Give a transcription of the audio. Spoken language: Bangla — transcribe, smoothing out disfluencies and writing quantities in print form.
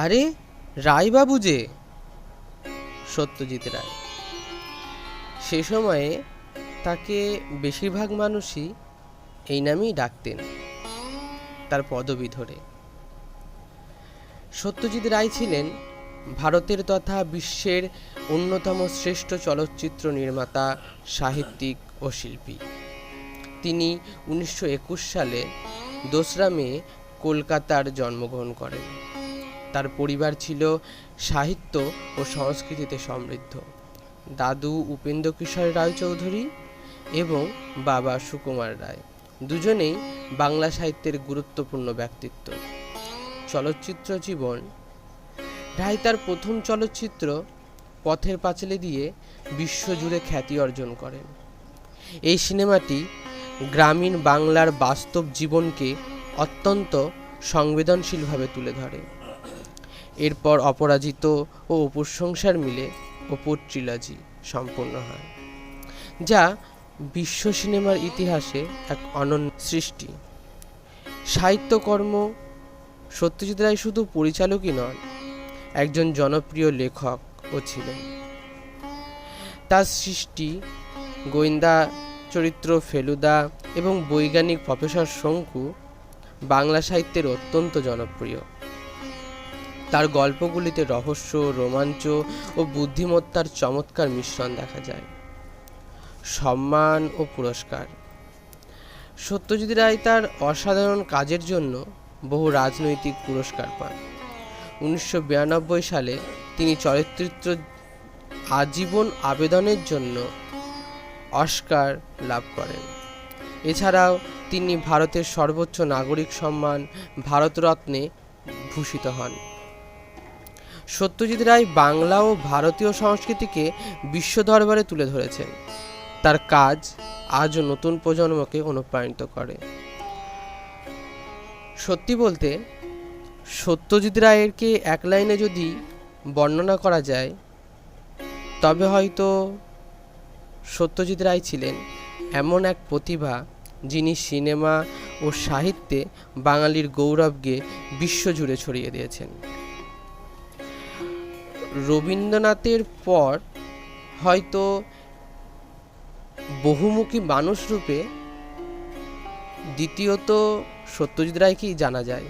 আরে, রায়বাবু যে! সত্যজিৎ রায়। সে সময়ে তাকে বেশিরভাগ মানুষই এই নামেই ডাকতেন তার পদবি ধরে। সত্যজিৎ রায় ছিলেন ভারতের তথা বিশ্বের অন্যতম শ্রেষ্ঠ চলচ্চিত্র নির্মাতা, সাহিত্যিক ও শিল্পী। তিনি 1921 সালে 2রা মে কলকাতার জন্মগ্রহণ করেন। তার পরিবার ছিল সাহিত্য ও সংস্কৃতিতে সমৃদ্ধ। দাদু উপেন্দ্র কিশোর রায়চৌধুরী এবং বাবা সুকুমার রায় দুজনেই বাংলা সাহিত্যের গুরুত্বপূর্ণ ব্যক্তিত্ব। চলচ্চিত্র জীবন। রায় তার প্রথম চলচ্চিত্র পথের পাঁচালী দিয়ে বিশ্বজুড়ে খ্যাতি অর্জন করেন। এই সিনেমাটি গ্রামীণ বাংলার বাস্তব জীবনকে অত্যন্ত সংবেদনশীলভাবে তুলে ধরে। এরপর অপরাজিত ও অপুর সংসার মিলে অপুর ট্রিলজি সম্পূর্ণ হয়, যা বিশ্ব সিনেমার ইতিহাসে এক অনন্য সৃষ্টি। সাহিত্যকর্ম। সত্যজিৎ রায় শুধু পরিচালকই নন, একজন জনপ্রিয় লেখকও ছিলেন। তার সৃষ্টি গোয়েন্দা চরিত্র ফেলুদা এবং বৈজ্ঞানিক প্রফেসর শঙ্কু বাংলা সাহিত্যের অত্যন্ত জনপ্রিয়। তার গল্পগুলিতে রহস্য, রোমাঞ্চ ও বুদ্ধিমত্তার চমৎকার মিশ্রণ দেখা যায়। সম্মান ও পুরস্কার। সত্যজিৎ রায় তার অসাধারণ কাজের জন্য বহু রাজনৈতিক পুরস্কার পান। 1992 সালে তিনি চলচ্চিত্র আজীবন আবেদনের জন্য অস্কার লাভ করেন। এছাড়াও তিনি ভারতের সর্বোচ্চ নাগরিক সম্মান ভারতরত্নে ভূষিত হন। সত্যজিৎ রায় বাংলা ও ভারতীয় সংস্কৃতিকে বিশ্ব দরবারে তুলে ধরেছেন। তার কাজ আজও নতুন প্রজন্মকে অনুপ্রাণিত করে। সত্যি বলতে, সত্যজিৎ রায়েরকে এক লাইনে যদি বর্ণনা করা যায়, তবে হয়তো সত্যজিৎ রায় ছিলেন এমন এক প্রতিভা, যিনি সিনেমা ও সাহিত্যে বাঙালির গৌরবকে বিশ্বজুড়ে ছড়িয়ে দিয়েছেন। রবীন্দ্রনাথের পর হয়তো বহুমুখী মানুষ রূপে দ্বিতীয়ত সত্যজিৎ রায়কেই জানা যায়।